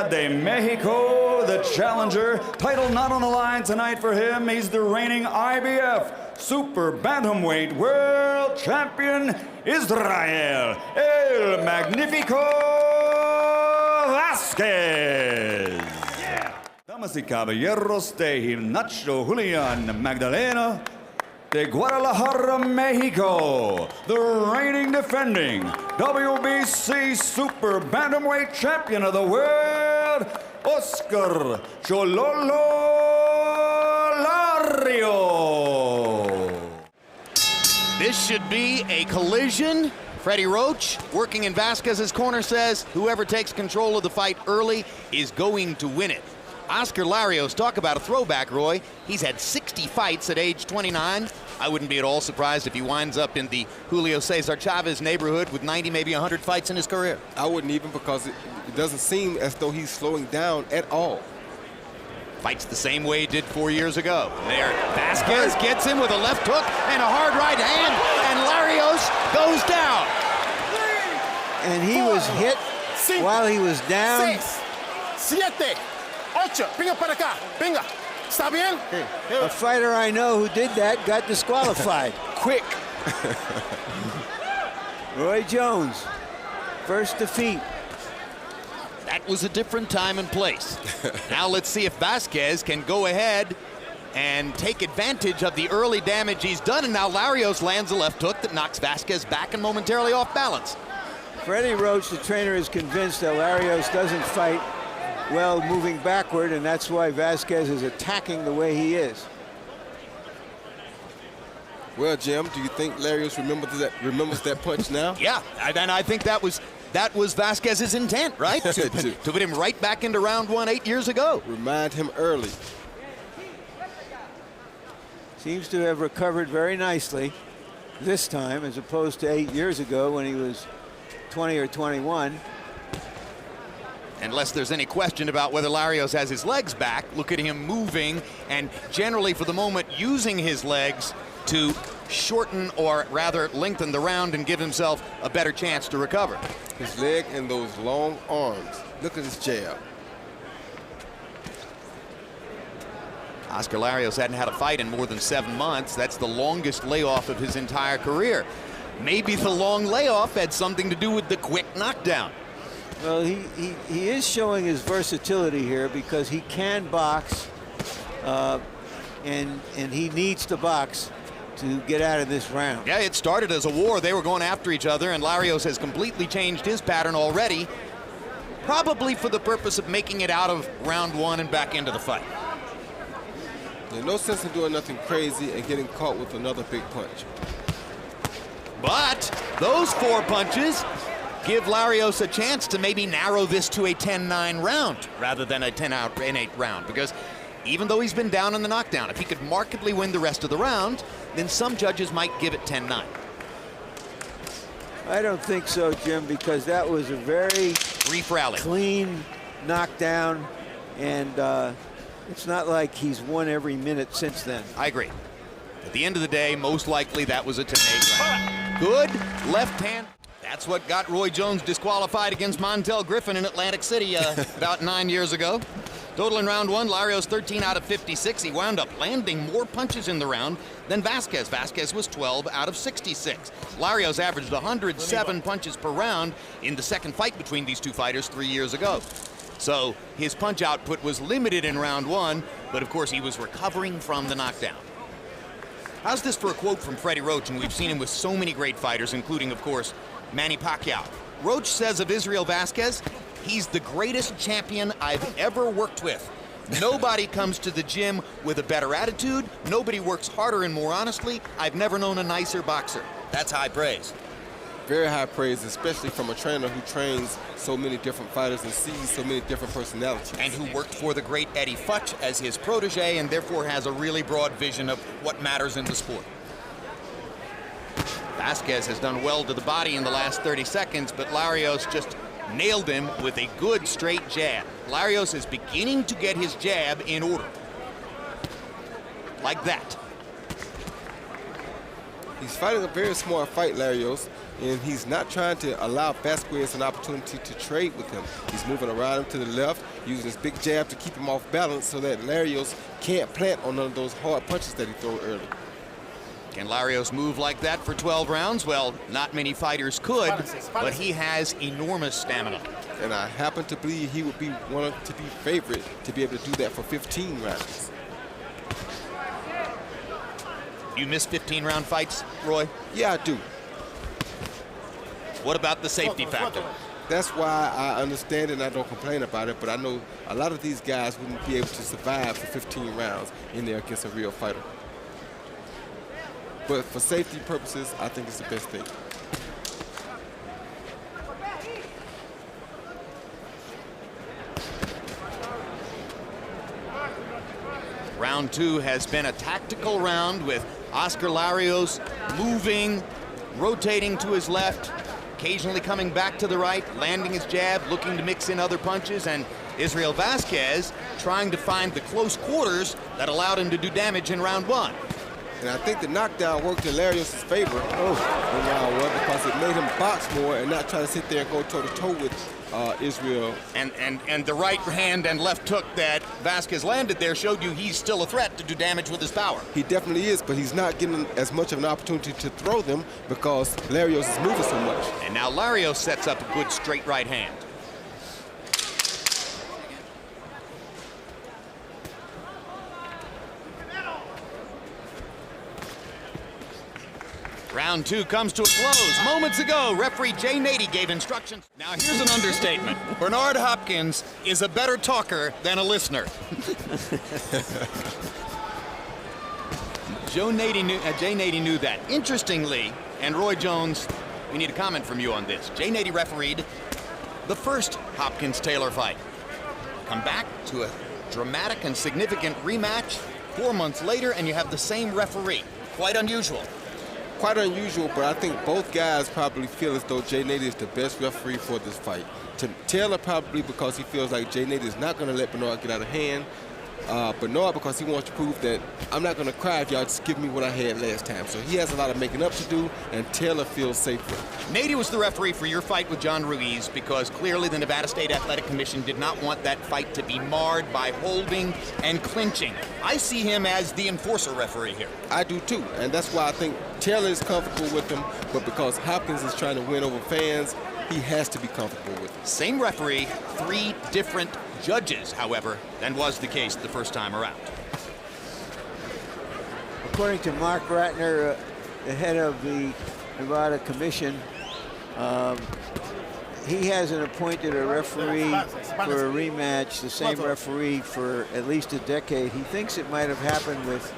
Ciudad de Mexico, the challenger. Title not on the line tonight for him. He's the reigning IBF Super Bantamweight World Champion, Israel El Magnifico VÁZQUEZ. Damas y caballeros de Gimnasio Julián Magdalena de Guadalajara, Mexico, the reigning defending WBC Super Bantamweight Champion of the world, Oscar Chololo Larios. This should be a collision. Freddie Roach, working in Vázquez's corner, says whoever takes control of the fight early is going to win it. Oscar Larios, talk about a throwback, Roy. He's had 60 fights at age 29. I wouldn't be at all surprised if he winds up in the Julio Cesar Chavez neighborhood with 90, maybe 100 fights in his career. I wouldn't even, because it doesn't seem as though he's slowing down at all. Fights the same way he did 4 years ago. There, Vázquez gets him with a left hook and a hard right hand, and Larios goes down. And he was hit while he was down. 6, 7, 8, venga para acá, venga. ¿Está bien? A fighter I know who did that got disqualified. Quick. Roy Jones, first defeat. That was a different time and place. Now let's see if Vázquez can go ahead and take advantage of the early damage he's done. And now Larios lands a left hook that knocks Vázquez back and momentarily off balance. Freddie Roach, the trainer, is convinced that Larios doesn't fight well moving backward, and that's why Vázquez is attacking the way he is. Well, Jim, do you think Larios remembers that punch now? Yeah, and I think that was Vázquez's intent, right? to put him right back into round 1 8 years ago. Remind him early. Seems to have recovered very nicely this time, as opposed to 8 years ago when he was 20 or 21. Unless there's any question about whether Larios has his legs back, look at him moving and generally for the moment using his legs to shorten or rather lengthen the round and give himself a better chance to recover. His leg and those long arms. Look at his jab. Oscar Larios hadn't had a fight in more than 7 months. That's the longest layoff of his entire career. Maybe the long layoff had something to do with the quick knockdown. Well, he is showing his versatility here because he can box, and he needs to box to get out of this round. Yeah, it started as a war. They were going after each other, and Larios has completely changed his pattern already, probably for the purpose of making it out of round 1 and back into the fight. There's no sense in doing nothing crazy and getting caught with another big punch. But those 4 punches give Larios a chance to maybe narrow this to a 10-9 round rather than a 10-8 round, because even though he's been down in the knockdown, if he could markedly win the rest of the round, then some judges might give it 10-9. I don't think so, Jim, because that was a very brief rally, clean knockdown, and it's not like he's won every minute since then. I agree. At the end of the day, most likely that was a 10-8 round. Good left hand. That's what got Roy Jones disqualified against Montel Griffin in Atlantic City about 9 years ago. Total in round 1, Larios 13 out of 56. He wound up landing more punches in the round than Vázquez. Vázquez was 12 out of 66. Larios averaged 107 punches per round in the second fight between these two fighters 3 years ago. So his punch output was limited in round 1, but of course he was recovering from the knockdown. How's this for a quote from Freddie Roach? And we've seen him with so many great fighters, including, of course, Manny Pacquiao. Roach says of Israel Vázquez, he's the greatest champion I've ever worked with. Nobody comes to the gym with a better attitude. Nobody works harder and more honestly. I've never known a nicer boxer. That's high praise. Very high praise, especially from a trainer who trains so many different fighters and sees so many different personalities. And who worked for the great Eddie Futch as his protege and therefore has a really broad vision of what matters in the sport. Vázquez has done well to the body in the last 30 seconds, but Larios just nailed him with a good straight jab. Larios is beginning to get his jab in order. Like that. He's fighting a very smart fight, Larios, and he's not trying to allow Vasquez an opportunity to trade with him. He's moving around him to the left, using his big jab to keep him off balance so that Larios can't plant on none of those hard punches that he threw early. Can Larios move like that for 12 rounds? Well, not many fighters could, but he has enormous stamina. And I happen to believe he would be one to be favorite to be able to do that for 15 rounds. You miss 15-round fights, Roy? Yeah, I do. What about the safety factor? That's why I understand it and I don't complain about it, but I know a lot of these guys wouldn't be able to survive for 15 rounds in there against a real fighter. But for safety purposes, I think it's the best thing. Round 2 has been a tactical round with Oscar Larios moving, rotating to his left, occasionally coming back to the right, landing his jab, looking to mix in other punches, and Israel Vázquez trying to find the close quarters that allowed him to do damage in round 1. And I think the knockdown worked in Larios' favor in round 1 because it made him box more and not try to sit there and go toe-to-toe with Israel. And the right hand and left hook that Vázquez landed there showed you he's still a threat to do damage with his power. He definitely is, but he's not getting as much of an opportunity to throw them because Larios is moving so much. And now Larios sets up a good straight right hand. Round 2 comes to a close. Moments ago, referee Jay Nady gave instructions. Now here's an understatement. Bernard Hopkins is a better talker than a listener. Jay Nady knew that. Interestingly, and Roy Jones, we need a comment from you on this. Jay Nady refereed the first Hopkins-Taylor fight. Come back to a dramatic and significant rematch 4 months later, and you have the same referee. Quite unusual. Quite unusual, but I think both guys probably feel as though Jay Nady is the best referee for this fight. Taylor probably because he feels like Jay Nady is not going to let Bernard get out of hand. Bernard because he wants to prove that I'm not going to cry if y'all just give me what I had last time. So he has a lot of making up to do, and Taylor feels safer. Nady was the referee for your fight with John Ruiz because clearly the Nevada State Athletic Commission did not want that fight to be marred by holding and clinching. I see him as the enforcer referee here. I do too, and that's why I think Taylor is comfortable with him, but because Hopkins is trying to win over fans, he has to be comfortable with him. Same referee, 3 different judges, however, than was the case the first time around. According to Mark Ratner, the head of the Nevada Commission, he hasn't appointed a referee for a rematch, the same referee for at least a decade. He thinks it might have happened with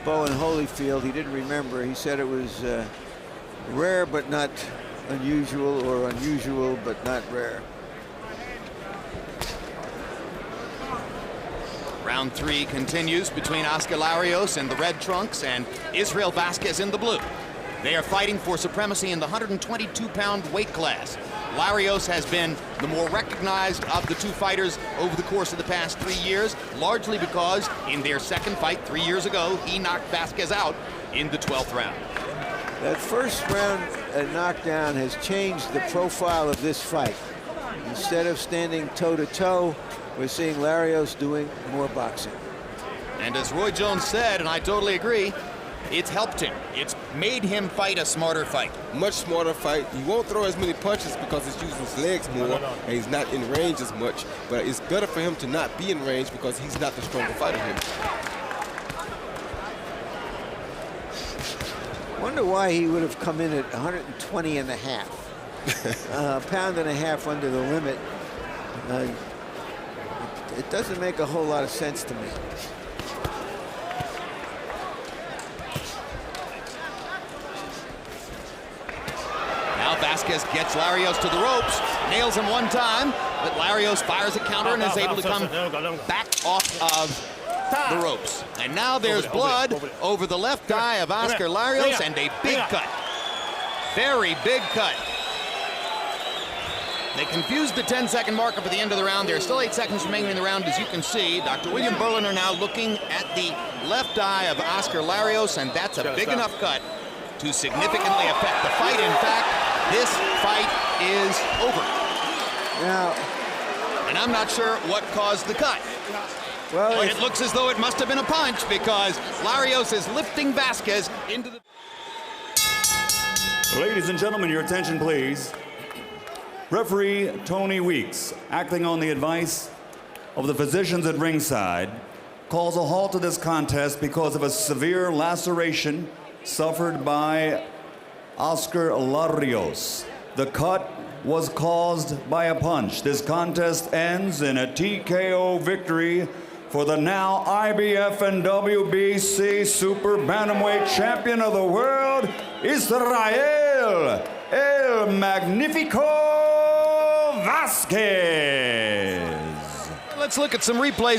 Bowen Holyfield. He didn't remember. He said it was rare but not unusual, or unusual but not rare. Round 3 continues between Oscar Larios in the red trunks and Israel Vázquez in the blue. They are fighting for supremacy in the 122-pound weight class. Larios has been the more recognized of the 2 fighters over the course of the past 3 years, largely because in their second fight 3 years ago, he knocked Vázquez out in the 12th round. That first round knockdown has changed the profile of this fight. Instead of standing toe-to-toe, we're seeing Larios doing more boxing. And as Roy Jones said, and I totally agree, it's helped him. It's made him fight a smarter fight. Much smarter fight. He won't throw as many punches because he's using his legs more and he's not in range as much. But it's better for him to not be in range because he's not the stronger fighter here. Wonder why he would have come in at 120 and a half. A pound and a half under the limit. It doesn't make a whole lot of sense to me. Now Vázquez gets Larios to the ropes, nails him one time, but Larios fires a counter and is able to come back off of the ropes. And now there's blood over the left eye of Oscar Larios and a big cut. Very big cut. They confused the 10-second marker for the end of the round. There's still 8 seconds remaining in the round, as you can see. Dr. William Berliner now looking at the left eye of Oscar Larios, and that's a big enough cut to significantly affect the fight. In fact, this fight is over. Now, And I'm not sure what caused the cut. well, But it looks as though it must have been a punch because Larios is lifting Vázquez into the... Ladies and gentlemen, your attention, please. Referee Tony Weeks, acting on the advice of the physicians at ringside, calls a halt to this contest because of a severe laceration suffered by Oscar Larios. The cut was caused by a punch. This contest ends in a TKO victory for the now IBF and WBC Super Bantamweight Champion of the world, Israel El Magnifico Vázquez. Let's look at some replays.